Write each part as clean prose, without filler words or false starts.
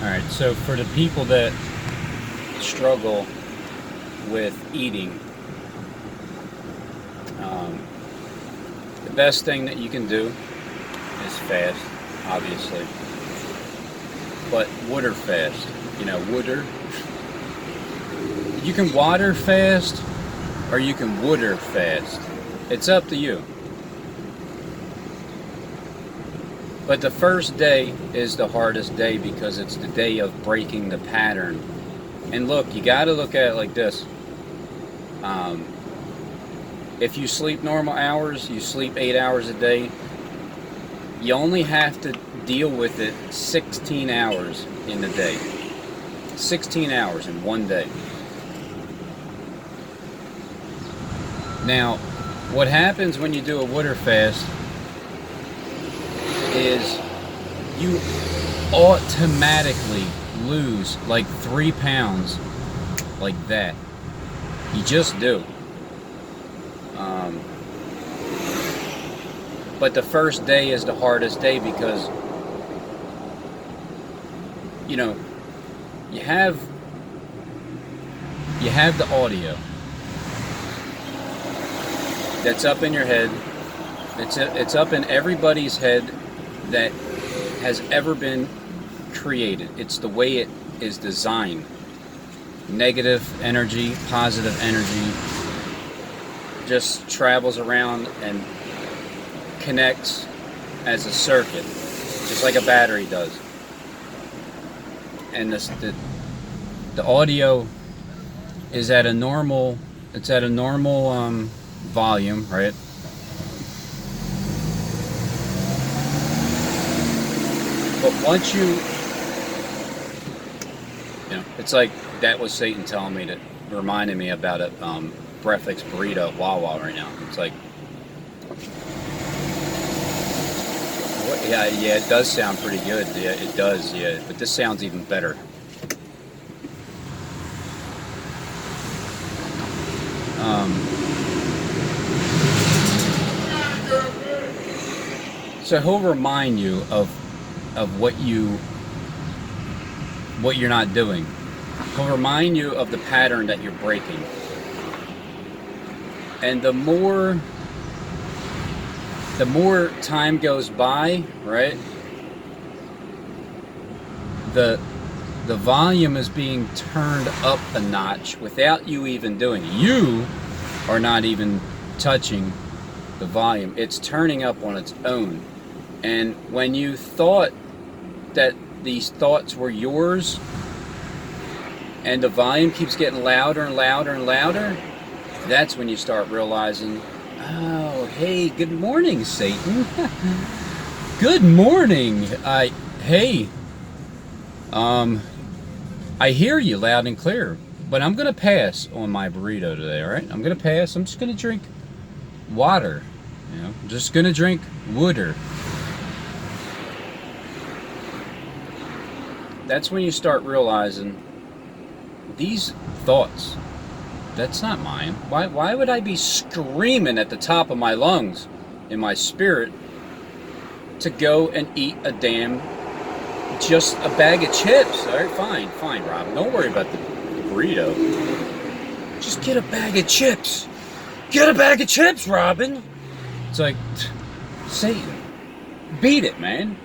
Alright, so for the people that struggle with eating, um, the best thing that you can do is fast, obviously. But water fast. You know, water. You can water fast or you can water fast. It's up to you. But the first day is the hardest day because it's the day of breaking the pattern. And look, you got to look at it like this. If you sleep normal hours, you sleep 8 hours a day, you only have to deal with it 16 hours in the day. 16 hours in one day. Now, what happens when you do a water fast is you automatically lose like 3 pounds like that. You just do. But the first day is the hardest day because, you know, you have the audio that's up in your head. It's up in everybody's head that has ever been created. It's the way it is designed. Negative energy, positive energy just travels around and connects as a circuit, just like a battery does. And the audio is at a normal, volume, right? But once you know, it's like that was Satan telling me, that reminded me about a breakfast burrito at Wawa right now. It's like, yeah, it does sound pretty good. Yeah, it does. Yeah, but this sounds even better. So he'll remind you of what you're not doing. He'll remind you of the pattern that you're breaking. And the more time goes by, right? The volume is being turned up a notch without you even doing it. You are not even touching the volume. It's turning up on its own. And when you thought that these thoughts were yours, and the volume keeps getting louder and louder and louder, that's when you start realizing, oh, hey, good morning, Satan. Good morning. I hear you loud and clear, but I'm going to pass on my burrito today, all right? I'm going to pass. I'm just going to drink water, you know? I'm just going to drink water. That's when you start realizing these thoughts, that's not mine. Why would I be screaming at the top of my lungs in my spirit to go and eat just a bag of chips? All right, fine, Rob. Don't worry about the burrito. Just get a bag of chips. Get a bag of chips, Robin. It's like, Satan, beat it, man.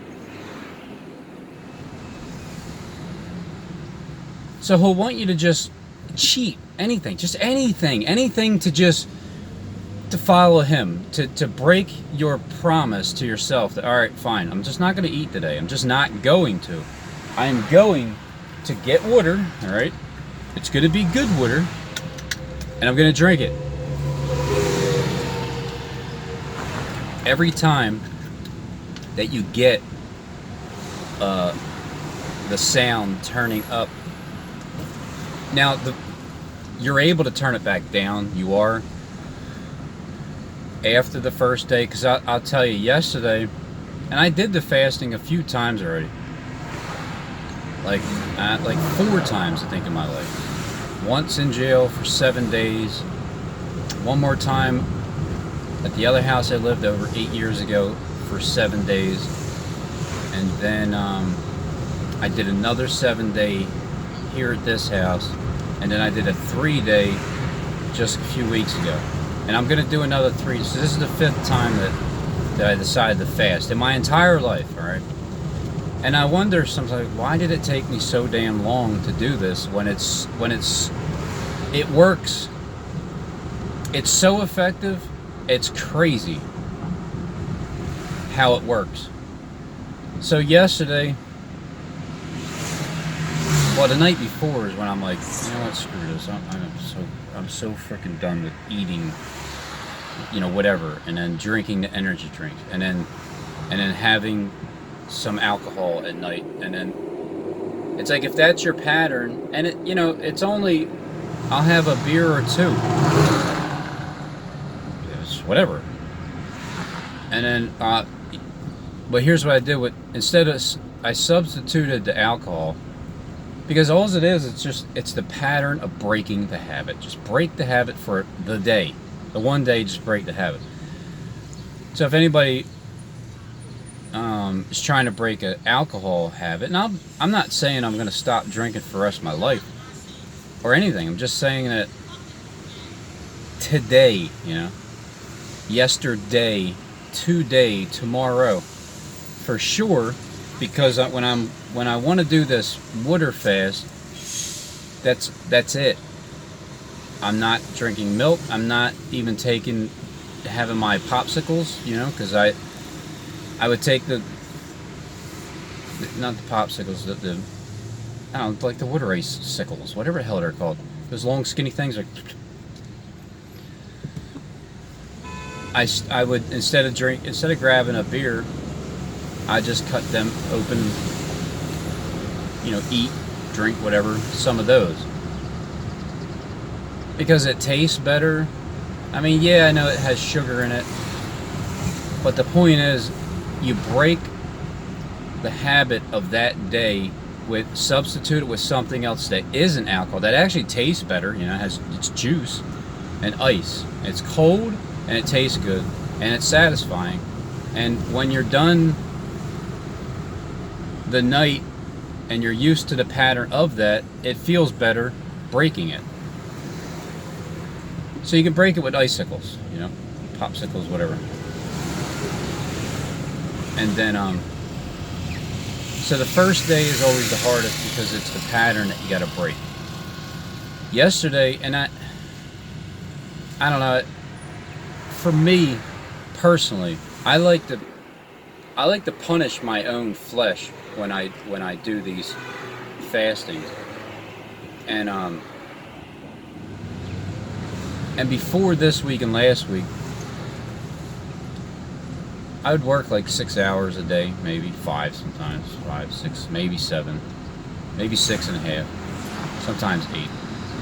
So he'll want you to just cheat anything to follow him, to break your promise to yourself that, all right, fine, I'm just not going to eat today. I'm just not going to. I'm going to get water, all right? It's going to be good water, and I'm going to drink it. Every time that you get the sound turning up, now you're able to turn it back down. You are. After the first day, because I'll tell you, yesterday, and I did the fasting a few times already, like 4 times I think in my life. Once in jail for 7 days, one more time at the other house I lived over 8 years ago for 7 days, and then I did another 7-day here at this house, and then I did a 3-day just a few weeks ago. And I'm going to do another 3. So this is the 5th time that I decided to fast in my entire life, all right? And I wonder sometimes, why did it take me so damn long to do this when it works. It's so effective. It's crazy how it works. So yesterday, well, the night before is when I'm like, you know what, screw this. I'm so freaking done with eating, whatever, and then drinking the energy drinks, and then having some alcohol at night, and then it's like, if that's your pattern, and it's only, I'll have a beer or two, it's whatever, and then but here's what I did with, I substituted the alcohol, because all it is, it's the pattern of breaking the habit. Just break the habit for the day. The one day, just break the habit. So if anybody is trying to break an alcohol habit, and I'm not saying I'm going to stop drinking for the rest of my life or anything. I'm just saying that today, yesterday, today, tomorrow, for sure. Because when I want to do this water fast, that's it. I'm not drinking milk. I'm not even having my popsicles, because I would take not the popsicles, I don't know, like the water icicles, whatever the hell they're called. Those long skinny things. I would, instead of grabbing a beer, I just cut them open, eat, drink, whatever, some of those. Because it tastes better. I mean, yeah, I know it has sugar in it. But the point is, you break the habit of that day substitute it with something else that isn't alcohol, that actually tastes better, it's juice and ice. It's cold and it tastes good and it's satisfying. And when you're done the night and you're used to the pattern of that, it feels better breaking it. So you can break it with icicles, popsicles, whatever. And then so the first day is always the hardest because it's the pattern that you got to break. Yesterday, and I don't know, for me personally, I like to punish my own flesh when I do these fastings, and before this week and last week, I would work like 6 hours a day, maybe 5 sometimes, 5, 6, maybe 7, maybe 6.5, sometimes 8.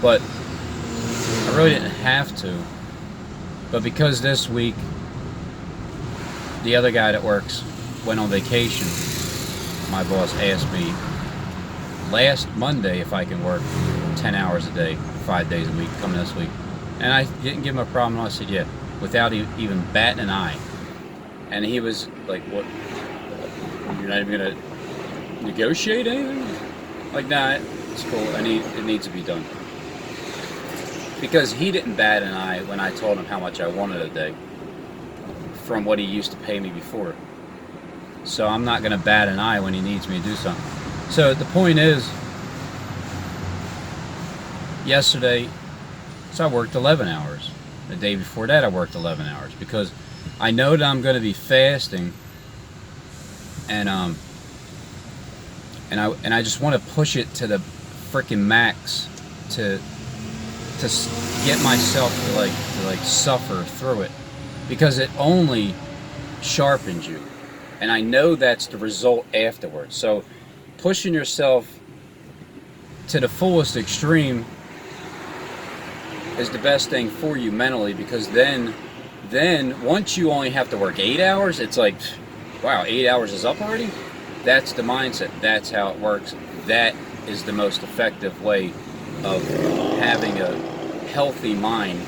But I really didn't have to. But because this week the other guy that works went on vacation, my boss asked me last Monday if I can work 10 hours a day, 5 days a week, coming this week. And I didn't give him a problem. I said, yeah, without even batting an eye. And he was like, what? You're not even going to negotiate anything? Like, nah, it's cool. It needs to be done. Because he didn't bat an eye when I told him how much I wanted a day from what he used to pay me before. So I'm not going to bat an eye when he needs me to do something. So the point is, yesterday, so I worked 11 hours. The day before that, I worked 11 hours because I know that I'm going to be fasting, and I just want to push it to the freaking max to get myself to suffer through it, because it only sharpens you, and I know that's the result afterwards. So pushing yourself to the fullest extreme is the best thing for you mentally, because then once you only have to work 8 hours, it's like, wow, 8 hours is up already? That's the mindset. That's how it works. That is the most effective way of having a healthy mind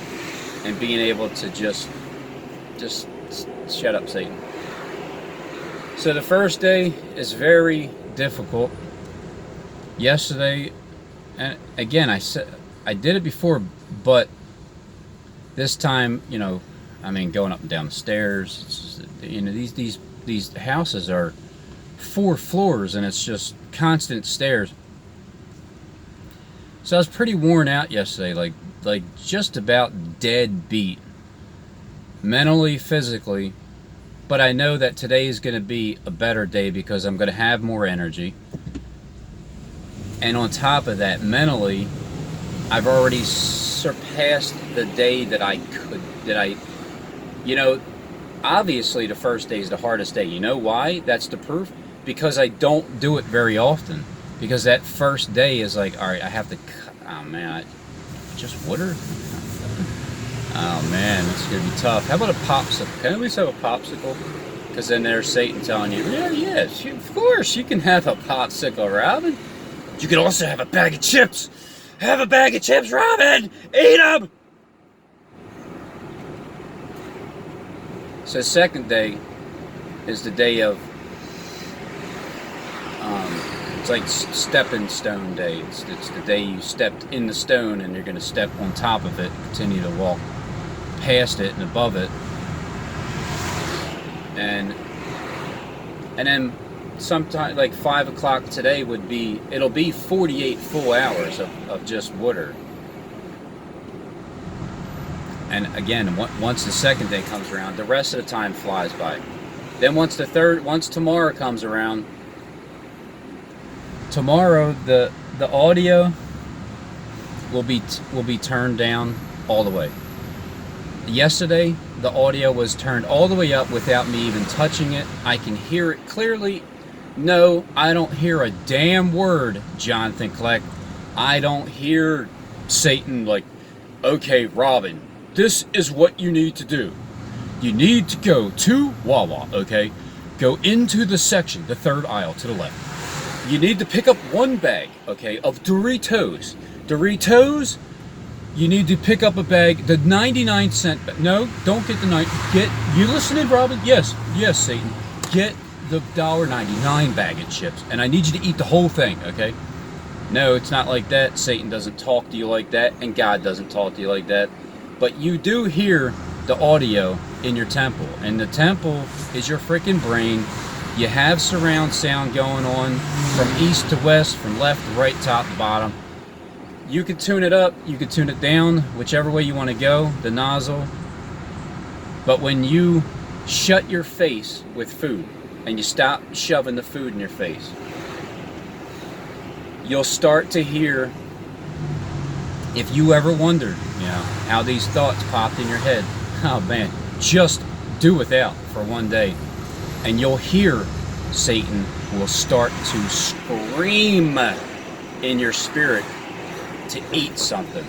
and being able to just shut up, Satan. So the first day is very difficult yesterday, and again, I did it before, but this time, I mean, going up and down the stairs. These houses are 4 floors, and it's just constant stairs. So I was pretty worn out yesterday, like just about dead beat, mentally, physically. But I know that today is going to be a better day because I'm going to have more energy. And on top of that, mentally, I've already surpassed the day obviously the first day is the hardest day. You know why? That's the proof. Because I don't do it very often. Because that first day is like, all right, I have to, oh man, just water? Oh man, it's going to be tough. How about a popsicle? Can we have a popsicle? Because then there's Satan telling you, yes, of course, you can have a popsicle, Robin. You can also have a bag of chips. Have a bag of chips, Robin! Eat them! So second day is the day of, it's like stepping stone day. It's the day you stepped in the stone and you're going to step on top of it, continue to walk past it and above it. And then sometime like 5 o'clock today it'll be 48 full hours of just water. And again, once the second day comes around, the rest of the time flies by. Then once tomorrow comes around, tomorrow the audio will be turned down all the way. Yesterday, the audio was turned all the way up without me even touching it. I can hear it clearly. No, I don't hear a damn word, Jonathan Kleck. I don't hear Satan like, okay, Robin, this is what you need to do. You need to go to Wawa, okay? Go into the section, the third aisle to the left. You need to pick up one bag, okay, of Doritos. Doritos, you need to pick up a bag, the 99-cent bag. No, don't get you listening, Robin? Yes, Satan. Get the $1.99 bag of chips, and I need you to eat the whole thing, okay? No, it's not like that. Satan doesn't talk to you like that, and God doesn't talk to you like that. But you do hear the audio in your temple, and the temple is your freaking brain. You have surround sound going on from east to west, from left to right, top to bottom. You can tune it up, you can tune it down, whichever way you want to go, the nozzle. But when you shut your face with food, and you stop shoving the food in your face, you'll start to hear, if you ever wondered, how these thoughts popped in your head, oh man, just do without for one day, and you'll hear Satan will start to scream in your spirit to eat something.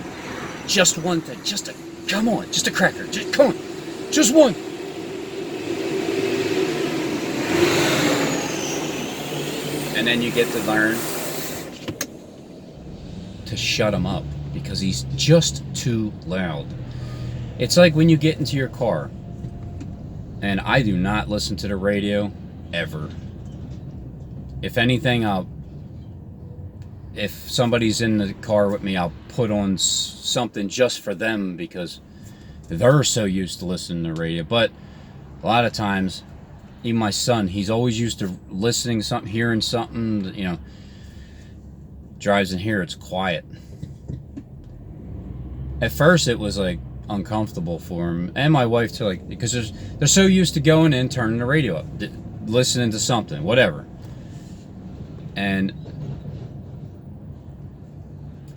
Just one thing, just a cracker, come on, just one. And then you get to learn to shut him up because he's just too loud. It's like when you get into your car, and I do not listen to the radio ever. If anything, if somebody's in the car with me, I'll put on something just for them because they're so used to listening to the radio. But a lot of times, even my son, he's always used to listening to something, hearing something, drives in here, it's quiet. At first it was like uncomfortable for him, and my wife too, like, because they're so used to going in, turning the radio up, listening to something, whatever. And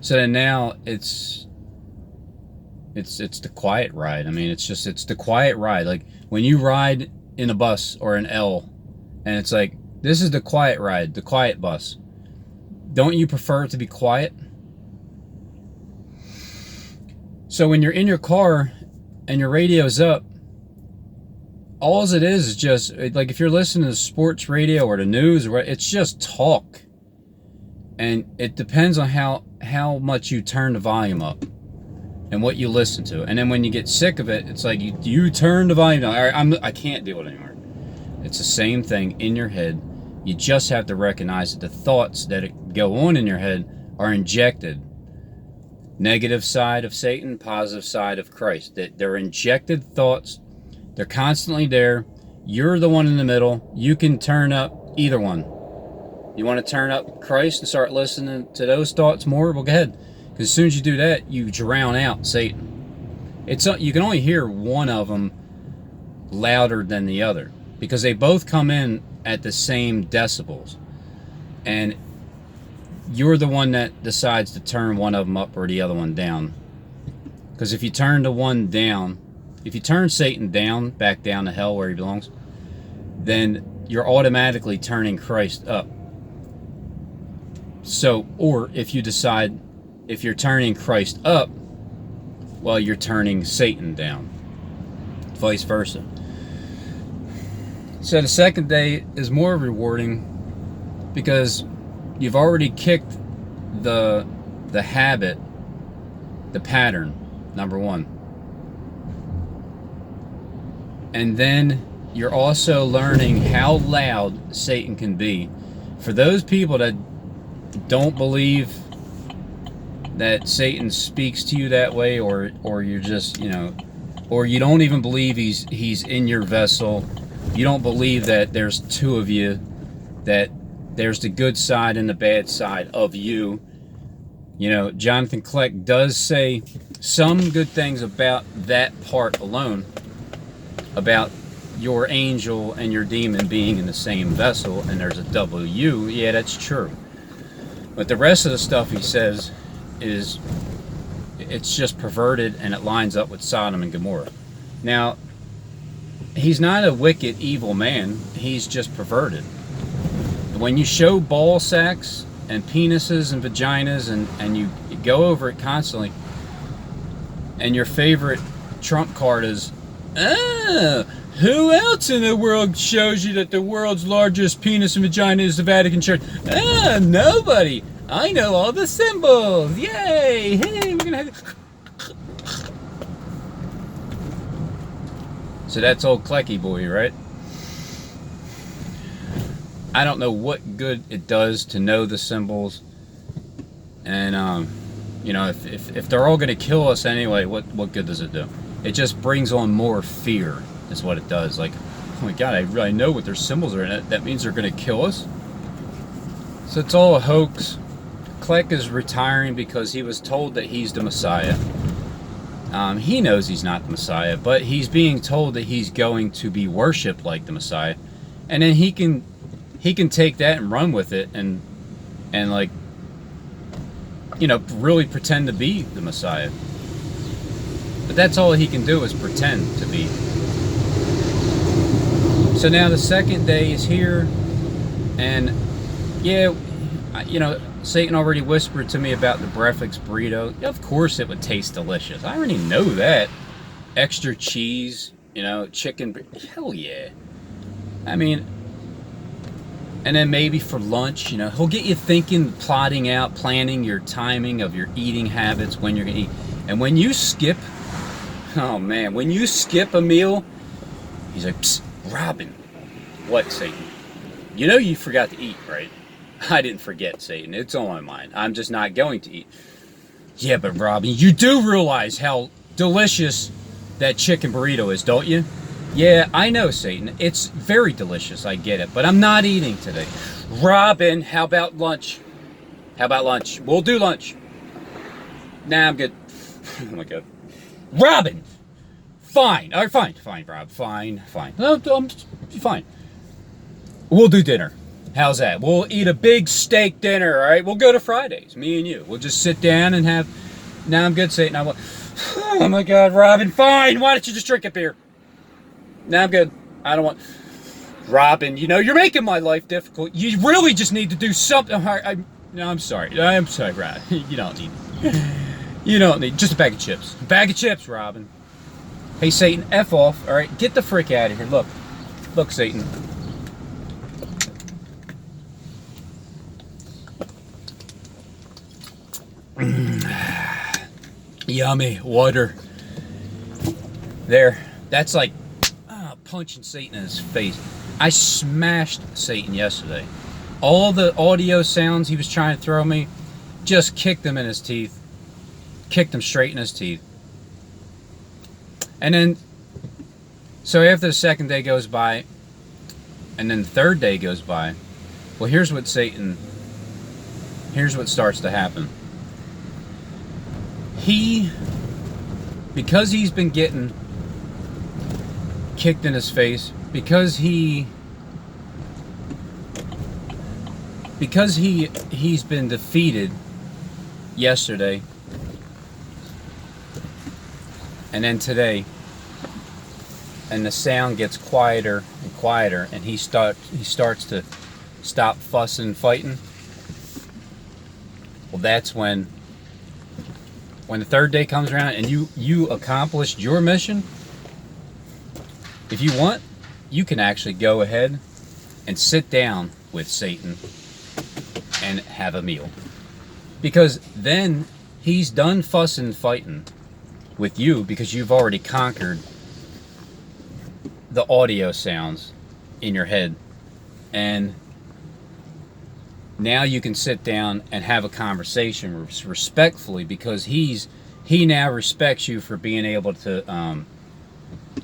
so then now it's the quiet ride. I mean, it's the quiet ride. Like when you ride in a bus or an L, and it's like, this is the quiet ride, the quiet bus. Don't you prefer it to be quiet? So when you're in your car and your radio's up, all it is just, like if you're listening to sports radio or the news, it's just talk. And it depends on how much you turn the volume up and what you listen to. And then when you get sick of it, it's like you turn the volume down. All right, I can't deal with it anymore. It's the same thing in your head. You just have to recognize that the thoughts that go on in your head are injected. Negative side of Satan, positive side of Christ. That they're injected thoughts. They're constantly there. You're the one in the middle. You can turn up either one. You want to turn up Christ and start listening to those thoughts more? Well, go ahead. Because as soon as you do that, you drown out Satan. You can only hear one of them louder than the other, because they both come in at the same decibels, and you're the one that decides to turn one of them up or the other one down. Because if you turn the one down, if you turn Satan down, back down to hell where he belongs, then you're automatically turning Christ up. So, or if you decide, if you're turning Christ up, well, you're turning Satan down. Vice versa. So the second day is more rewarding because you've already kicked the habit, the pattern, number one. And then you're also learning how loud Satan can be. For those people that don't believe that Satan speaks to you that way, or you're just, or you don't even believe he's in your vessel. You don't believe that there's two of you, that there's the good side and the bad side of you. Jonathan Kleck does say some good things about that part alone, about your angel and your demon being in the same vessel, and there's a double you. Yeah, that's true. But the rest of the stuff he says it's just perverted, and it lines up with Sodom and Gomorrah. Now, he's not a wicked, evil man. He's just perverted. When you show ball sacks and penises and vaginas and you go over it constantly, and your favorite trump card is, who else in the world shows you that the world's largest penis and vagina is the Vatican Church? Nobody. I know all the symbols. Yay! Hey, we're gonna have. So that's old Klecky boy, right? I don't know what good it does to know the symbols, and if they're all gonna kill us anyway, what good does it do? It just brings on more fear. Is what it does. Like, oh my God, I know what their symbols are in it. That means they're gonna kill us. So it's all a hoax. Kleck is retiring because he was told that he's the Messiah. He knows he's not the Messiah, but he's being told that he's going to be worshipped like the Messiah, and then he can take that and run with it and like, really pretend to be the Messiah. But that's all he can do, is pretend to be. So now the second day is here, and yeah, Satan already whispered to me about the breakfast burrito. Of course it would taste delicious. I already know that. Extra cheese, chicken. Hell yeah. I mean, and then maybe for lunch, he'll get you thinking, plotting out, planning your timing of your eating habits, when you're going to eat. And when you skip, when you skip a meal, he's like, psst, Robin. What, Satan? You forgot to eat, right? I didn't forget, Satan. It's on my mind. I'm just not going to eat. Yeah, but Robin, you do realize how delicious that chicken burrito is, don't you? Yeah, I know, Satan. It's very delicious. I get it. But I'm not eating today. Robin, how about lunch? How about lunch? We'll do lunch. Nah, I'm good. Oh, my God. Robin! Fine. All right, fine, Rob. Fine. No, I'm fine. We'll do dinner. How's that? We'll eat a big steak dinner, all right? We'll go to Fridays, me and you. We'll just sit down and have... Now I'm good, Satan. Oh, my God, Robin, fine. Why don't you just drink a beer? Now I'm good. I don't want... Robin, you're making my life difficult. You really just need to do something. I'm sorry. I'm sorry, Robin. You don't need... You don't need... Just a bag of chips. A bag of chips, Robin. Hey, Satan, F off, all right? Get the frick out of here. Look, Satan. Yummy water. There. That's like punching Satan in his face. I smashed Satan yesterday. All the audio sounds he was trying to throw me, just kicked him in his teeth. Kicked him straight in his teeth. And then, so after the second day goes by, and then the third day goes by, well, here's what starts to happen. Because he's been getting kicked in his face, because he's been defeated yesterday, and then today, and the sound gets quieter and quieter, and he starts to stop fussing and fighting. Well, that's when the third day comes around and you accomplished your mission. If you want, you can actually go ahead and sit down with Satan and have a meal, because then he's done fussing and fighting with you, because you've already conquered the audio sounds in your head, and now you can sit down and have a conversation respectfully, because he now respects you for being able to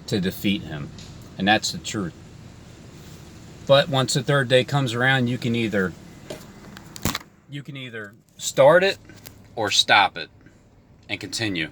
defeat him, and that's the truth. But once the third day comes around, you can either start it or stop it and continue.